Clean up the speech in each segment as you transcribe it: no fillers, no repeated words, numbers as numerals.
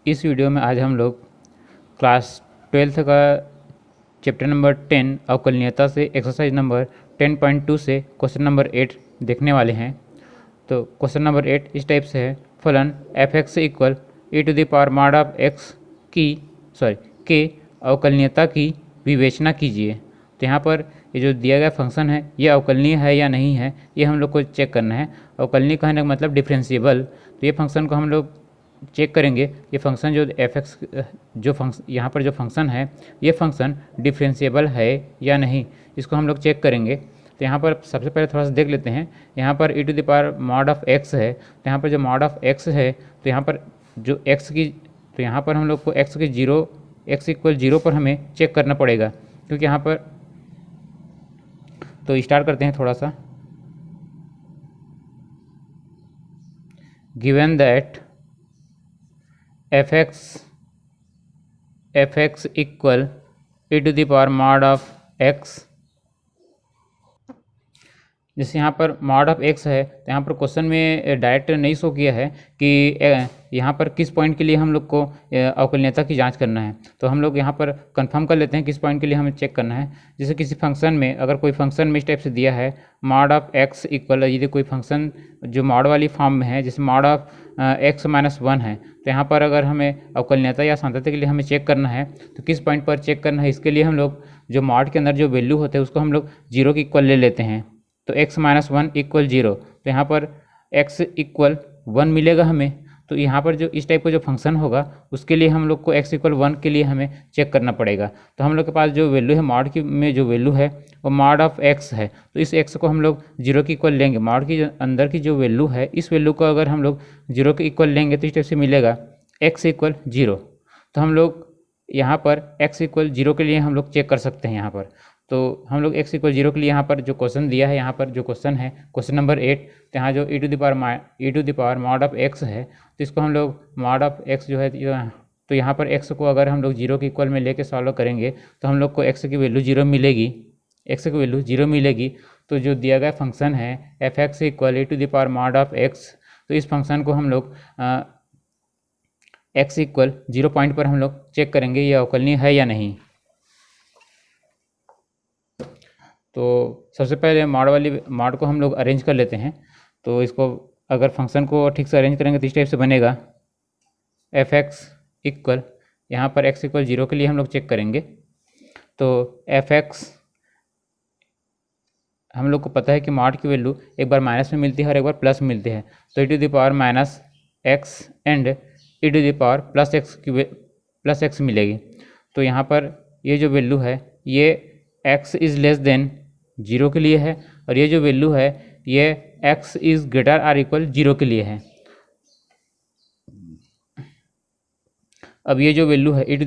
इस वीडियो में आज हम लोग क्लास 12th का चैप्टर नंबर 10 अवकलनीयता से एक्सरसाइज नंबर 10.2 से क्वेश्चन नंबर 8 देखने वाले हैं। तो क्वेश्चन नंबर 8 इस टाइप से है, फलन f(x) इक्वल e⁻x के अवकलनीयता की विवेचना कीजिए। तो यहाँ पर ये जो दिया गया फंक्शन है ये अवकलनीय है या नहीं है, ये हम लोग को चेक करना है। अवकलनीय कहने का मतलब डिफरेंशिएबल। तो ये फंक्शन को हम लोग चेक करेंगे, ये फंक्शन जो f(x) यहाँ पर जो फंक्शन है ये फंक्शन डिफरेंशिएबल है या नहीं, इसको हम लोग चेक करेंगे। तो यहाँ पर सबसे पहले थोड़ा सा देख लेते हैं। यहाँ पर e⁻x है, तो यहाँ पर जो mod(x) है, तो यहाँ पर जो x की, तो यहाँ पर हम लोग को x की x इक्वल 0 पर हमें चेक करना पड़ेगा, क्योंकि यहाँ पर, तो स्टार्ट करते हैं थोड़ा सा। Given that f(x) equal e⁻x, जैसे यहाँ पर mod(x) है, तो यहाँ पर क्वेश्चन में डायरेक्ट नहीं शो किया है कि यहाँ पर किस पॉइंट के लिए हम लोग को अवकलनीयता की जांच करना है। तो हम लोग यहाँ पर कंफर्म कर लेते हैं किस पॉइंट के लिए हमें चेक करना है। जैसे किसी फंक्शन में, अगर कोई फंक्शन में इस टाइप से दिया है mod(x) इक्वल, यदि कोई फंक्शन जो मॉड वाली फॉर्म में है, जैसे mod(x-1) है, तो यहाँ पर अगर हमें अवकलनीयता या सांतत्य के लिए हमें चेक करना है तो किस पॉइंट पर चेक करना है, इसके लिए हम लोग जो मॉड के अंदर जो वैल्यू होते हैं उसको हम लोग 0 के इक्वल ले लेते हैं। तो x-1 इक्वल 0, तो यहाँ पर x इक्वल 1 मिलेगा हमें। तो यहाँ पर जो इस टाइप का जो फंक्शन होगा उसके लिए हम लोग को x इक्वल 1 के लिए हमें चेक करना पड़ेगा। तो हम लोग के पास जो वैल्यू है मॉड की में जो वैल्यू है वो mod(x) है, तो इस x को हम लोग 0 के इक्वल लेंगे। मॉड की अंदर की जो वैल्यू है, इस वैल्यू को अगर हम लोग 0 के इक्वल लेंगे तो इस टाइप से मिलेगा x इक्वल 0। तो हम लोग यहाँ पर x इक्वल 0 के लिए हम लोग चेक कर सकते हैं यहाँ पर। तो हम लोग x इक्वल 0 के लिए यहाँ पर जो क्वेश्चन दिया है, यहाँ पर जो क्वेश्चन है क्वेश्चन नंबर 8, तो यहाँ जो e⁻mod(x) है, तो इसको हम लोग mod(x) जो है, तो यहाँ पर x को अगर हम लोग 0 के इक्वल में लेके सॉल्व करेंगे तो हम लोग को x की वैल्यू 0 मिलेगी, x की वैल्यू 0 मिलेगी। तो जो दिया गया फंक्शन है f(x) इक्वल e⁻mod(x), तो इस फंक्शन को हम लोग x इक्वल 0 पॉइंट पर हम लोग चेक करेंगे ये अवकलनीय है या नहीं। तो सबसे पहले मॉड को हम लोग अरेंज कर लेते हैं। तो इसको अगर फंक्शन को ठीक से अरेंज करेंगे तो इस टाइप से बनेगा f(x) इक्वल, यहाँ पर x इक्वल 0 के लिए हम लोग चेक करेंगे। तो f(x) हम लोग को पता है कि मॉड की वैल्यू एक बार माइनस में मिलती है और एक बार प्लस में मिलती है, तो e⁻x एंड e⁻+x मिलेगी। तो यहाँ पर ये जो वैल्यू है ये x इज़ लेस देन 0 के लिए है, और ये जो वैल्यू है ये x is greater or equal 0 के लिए है। अब ये जो वैल्यू है e⁻x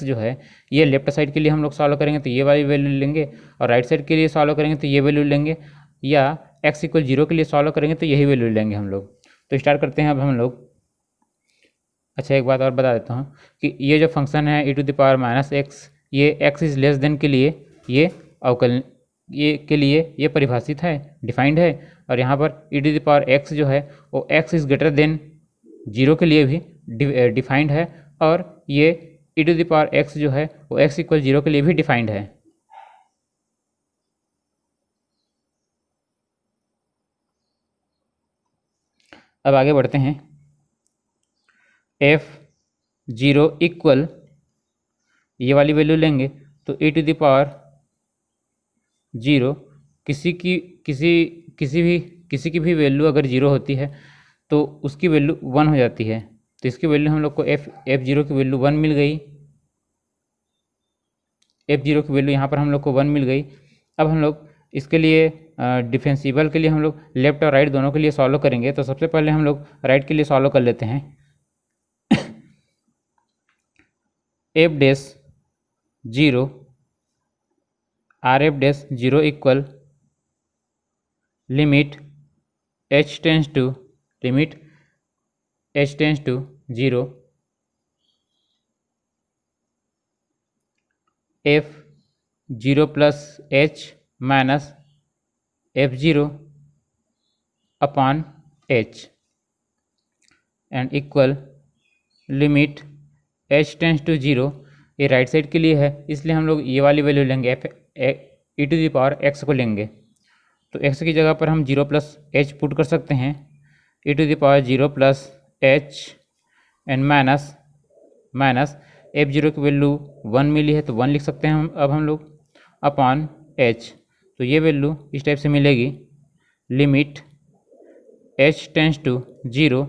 जो है, ये लेफ्ट साइड के लिए हम लोग सॉल्व करेंगे तो ये वाली वैल्यू लेंगे, और राइट साइड के लिए सॉल्व करेंगे तो ये वैल्यू लेंगे, या x इक्वल 0 के लिए सॉल्व करेंगे तो यही वैल्यू लेंगे हम लोग। तो स्टार्ट करते हैं अब हम लोग। अच्छा, एक बात और बता देता हूँ कि ये जो फंक्शन है e⁻x, ये x इज़ लेस देन के लिए ये ये परिभाषित है, डिफाइंड है, और यहाँ पर e⁻x जो है वो x इज़ ग्रेटर देन 0 के लिए भी डिफाइंड है, और ये e⁻x जो है वो x इक्वल 0 के लिए भी डिफाइंड है। अब आगे बढ़ते हैं। f(0) इक्वल, ये वाली वैल्यू लेंगे तो e⁻0 किसी की भी वैल्यू अगर 0 होती है तो उसकी वैल्यू 1 हो जाती है। तो इसकी वैल्यू हम लोग को f(0) की वैल्यू 1 मिल गई, f(0) की वैल्यू यहाँ पर हम लोग को 1 मिल गई। अब हम लोग इसके लिए डिफरेंशिएबल के लिए हम लोग लेफ्ट और राइट दोनों के लिए सॉल्व करेंगे। तो सबसे पहले हम लोग राइट के लिए सॉल्व कर लेते हैं। f(0) rf(0) equal limit h tends to 0 f(0 plus h minus f(0) upon h। And equal limit h tends to 0। ये राइट साइड के लिए है, इसलिए हम लोग ये वाली वैल्यू लेंगे, e to the power x को लेंगे। तो x की जगह पर हम 0 प्लस h पुट कर सकते हैं, e to the power 0 plus h and minus f0 की वैल्यू 1 मिली है तो 1 लिख सकते हैं अब हम लोग अपॉन h। तो ये वैल्यू इस टाइप से मिलेगी, limit h tends to 0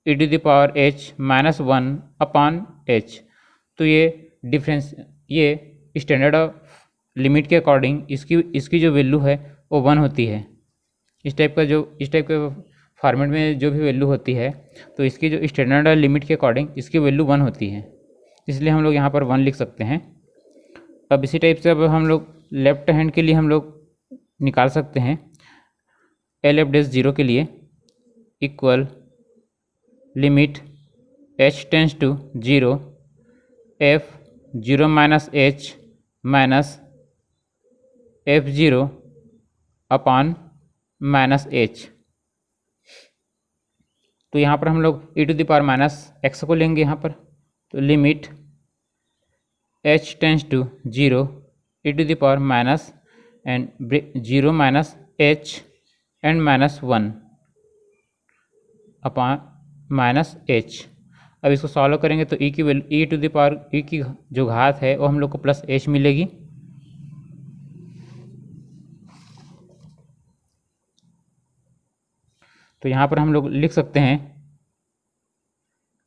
e to the power h minus 1 upon h। तो ये डिफरेंस, ये स्टैंडर्ड ऑफ लिमिट के अकॉर्डिंग इसकी जो वैल्यू है वो 1 होती है। इस टाइप के फॉर्मेट में जो भी वैल्यू होती है तो इसकी जो स्टैंडर्ड लिमिट के अकॉर्डिंग इसकी वैल्यू 1 होती है, इसलिए हम लोग यहाँ पर 1 लिख सकते हैं। अब इसी टाइप से अब हम लोग लेफ्ट हैंड के लिए हम लोग निकाल सकते हैं, LF डैश 0 के लिए equal limit h tends to 0 f0 minus h minus f0 upon minus h। तो यहाँ पर हम लोग e to the power minus x को लेंगे यहाँ पर, तो limit h tends to 0 e to the power minus and 0 minus h and minus 1 upon minus h। अब इसको सॉल्व करेंगे तो e की value, e to the power e की जो घात है वो हम लोग को प्लस h मिलेगी। तो यहाँ पर हम लोग लिख सकते हैं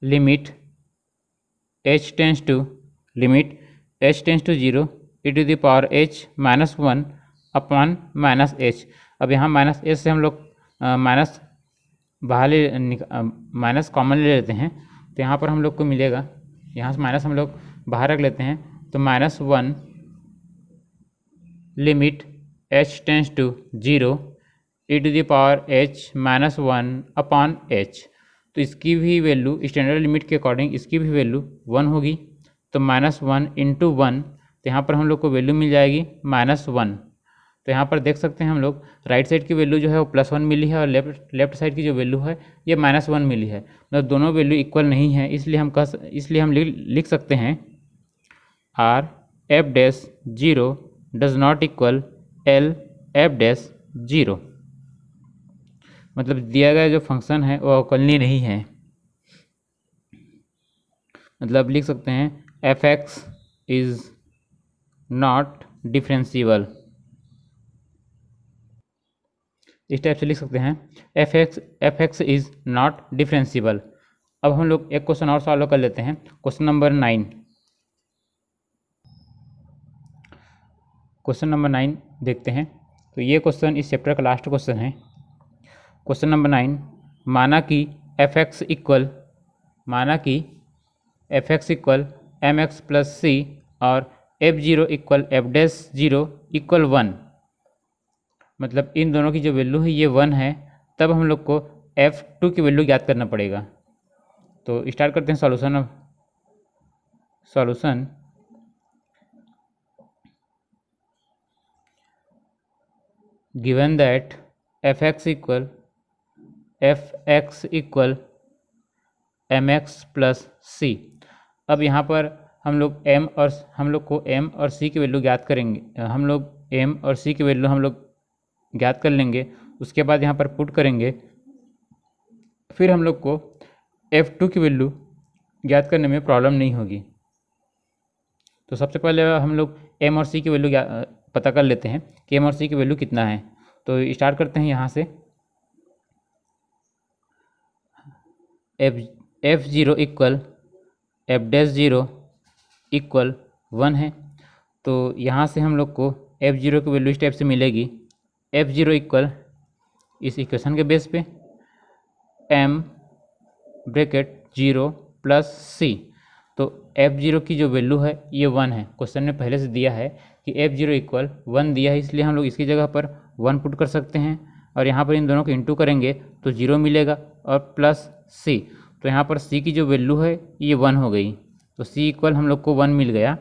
limit h tends to 0 e to the power h minus 1 upon minus h। अब यहाँ माइनस h से हम लोग माइनस बाहर माइनस कॉमन ले लेते हैं, तो यहाँ पर हम लोग को मिलेगा, यहाँ से माइनस हम लोग बाहर रख लेते हैं, तो minus 1 limit h tends to 0 e to the power h minus 1 upon h। तो इसकी भी वैल्यू स्टैंडर्ड लिमिट के अकॉर्डिंग इसकी भी वैल्यू 1 होगी, तो माइनस 1 इंटू 1, तो यहाँ पर हम लोग को वैल्यू मिल जाएगी माइनस 1। तो यहाँ पर देख सकते हैं हम लोग राइट साइड की वैल्यू जो है वो प्लस 1 मिली है और लेफ्ट साइड की जो वैल्यू है ये माइनस 1 मिली है, मतलब दोनों वैल्यू इक्वल नहीं है, इसलिए हम लिख सकते हैं R F dash 0 does not equal L F dash 0। मतलब दिया गया जो फंक्शन है वो अवकलनीय नहीं है, मतलब लिख सकते हैं F x is not differentiable, इस टाइप से लिख सकते हैं F x is not differentiable. अब हम लोग एक क्वेश्चन और सॉल्व कर लेते हैं, क्वेश्चन नंबर 9। क्वेश्चन नंबर 9 देखते हैं। तो ये क्वेश्चन इस चैप्टर का लास्ट क्वेश्चन है। क्वेश्चन नंबर 9, माना कि f x equal m x plus c और f0 equal F dash 0 equal 1, मतलब इन दोनों की जो वैल्यू है ये 1 है, तब हम लोग को f2 की वैल्यू ज्ञात करना पड़ेगा। तो स्टार्ट करते हैं सॉल्यूशन। अब solution, given that f x equal m x plus c. अब यहाँ पर हम लोग को m और c की वैल्यू ज्ञात करेंगे, हम लोग m और c की वैल्यू हम लोग ज्ञात कर लेंगे, उसके बाद यहाँ पर पुट करेंगे, फिर हम लोग को f2 की वैल्यू ज्ञात करने में प्रॉब्लम नहीं होगी। तो सबसे पहले हम लोग m और c की वैल्यू पता कर लेते हैं कि m और c की वैल्यू कितना है। तो स्टार्ट करते हैं यहाँ से, f0 equal F dash 0 equal 1 है। तो यहाँ से हम लोग को f0 की वैल्यू इस टाइप से मिलेगी, f0 इक्वल इस इक्वेशन के बेस पे m ब्रैकेट 0 प्लस c। तो f0 की जो वैल्यू है ये 1 है, क्वेश्चन में पहले से दिया है कि f0 इक्वल 1 दिया है, इसलिए हम लोग इसकी जगह पर 1 पुट कर सकते हैं और यहाँ पर इन दोनों को इंटू करेंगे तो 0 मिलेगा और प्लस c। तो यहाँ पर c की जो वैल्यू है ये 1 हो गई, तो c इक्वल हम लोग को 1 मिल गया,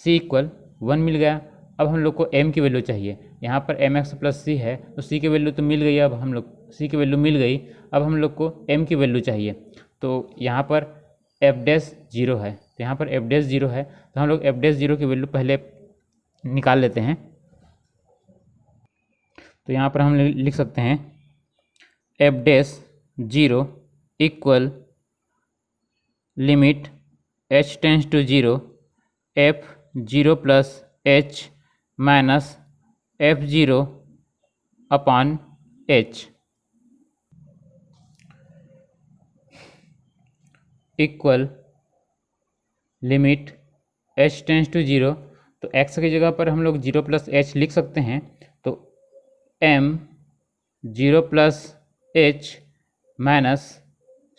c इक्वल 1 मिल गया। अब हम लोग को m की वैल्यू चाहिए, यहाँ पर एम एक्स प्लस सी है तो c की वैल्यू तो मिल गई। अब हम लोग सी की वैल्यू मिल गई। अब हम लोग को एम की वैल्यू चाहिए। तो यहाँ पर एफ डैश 0 है, तो यहाँ पर एफ डैश 0 है, तो हम लोग एफ डैश 0 की वैल्यू पहले निकाल लेते हैं। तो यहाँ पर हम लिख सकते हैं f dash 0 equal limit h tends to 0 f 0 plus h minus f 0 upon h equal limit h tends to 0। तो x की जगह पर हम लोग 0 प्लस h लिख सकते हैं। तो m 0 plus h minus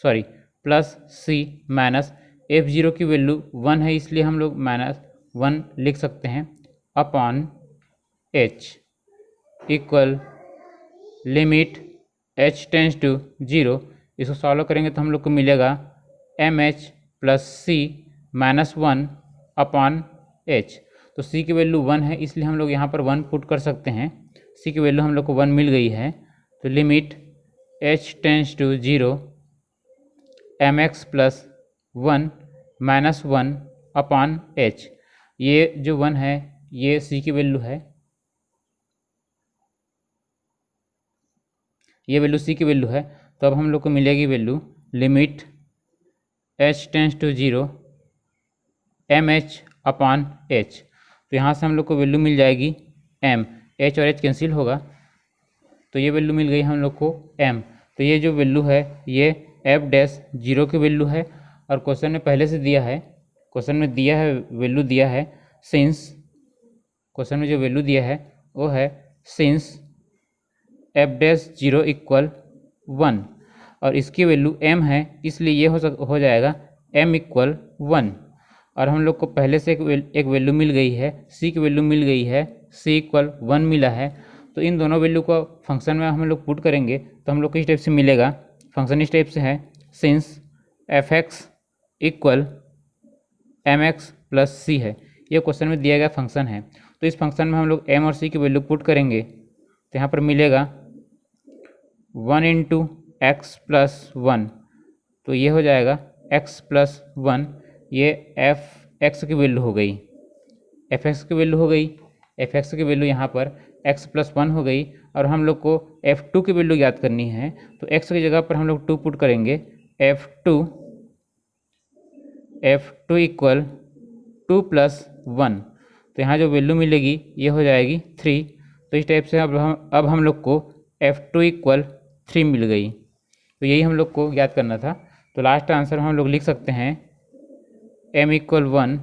plus c minus f0 की वैल्यू 1 है, इसलिए हम लोग -1 लिख सकते हैं upon h equal limit h tends to 0। इसको सॉल्व करेंगे तो हम लोग को मिलेगा mh plus c minus 1 upon h। तो c की वैल्यू 1 है, इसलिए हम लोग यहाँ पर 1 पुट कर सकते हैं। c की वैल्यू हम लोग को 1 मिल गई है। तो limit h tends to 0 mx plus 1 minus 1 upon h। ये जो 1 है ये c की वैल्यू है, ये वैल्यू c की वैल्यू है। तो अब हम लोग को मिलेगी value limit h tends to 0 mh upon h। तो यहाँ से हम लोग को वैल्यू मिल जाएगी m, h और h कैंसिल होगा, तो ये वैल्यू मिल गई हम लोग को m। तो ये जो वैल्यू है ये f डैश 0 की वैल्यू है। और क्वेश्चन में पहले से दिया है, क्वेश्चन में दिया है वैल्यू दिया है सिंस, क्वेश्चन में जो वैल्यू दिया है वो है सिंस f डैश 0 इक्वल 1 और इसकी वैल्यू m है, इसलिए ये हो जाएगा m इक्वल 1। और हम लोग को पहले से एक वैल्यू मिल गई है, c की वैल्यू मिल गई है, c इक्वल 1 मिला है। तो इन दोनों वैल्यू को फंक्शन में हम लोग पुट करेंगे तो हम लोग को इस टाइप से मिलेगा। फंक्शन इस टाइप से है since f x equal m x plus c है, ये क्वेश्चन में दिया गया फंक्शन है। तो इस फंक्शन में हम लोग m और c की वैल्यू पुट करेंगे तो यहाँ पर मिलेगा 1 इंटू एक्स प्लस 1, तो ये हो जाएगा x प्लस 1। ये एफ एक्स की वैल्यू हो गई, एफ एक्स की वैल्यू हो गई, एफ एक्स की वैल्यू यहाँ पर x प्लस 1 हो गई। और हम लोग को f2 की वैल्यू याद करनी है, तो x की जगह पर हम लोग 2 पुट करेंगे। f2 इक्वल 2 प्लस 1, तो यहाँ जो वैल्यू मिलेगी ये हो जाएगी 3। तो इस टाइप से अब हम लोग को f2 इक्वल 3 मिल गई। तो यही हम लोग को याद करना था। तो लास्ट आंसर हम लोग लिख सकते हैं m equal 1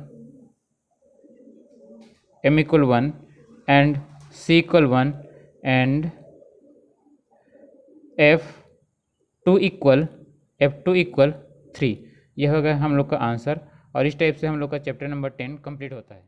and c equal 1 and f2 equal 3। यह होगा हम लोग का आंसर। और इस टाइप से हम लोग का चैप्टर नंबर 10 कंप्लीट होता है।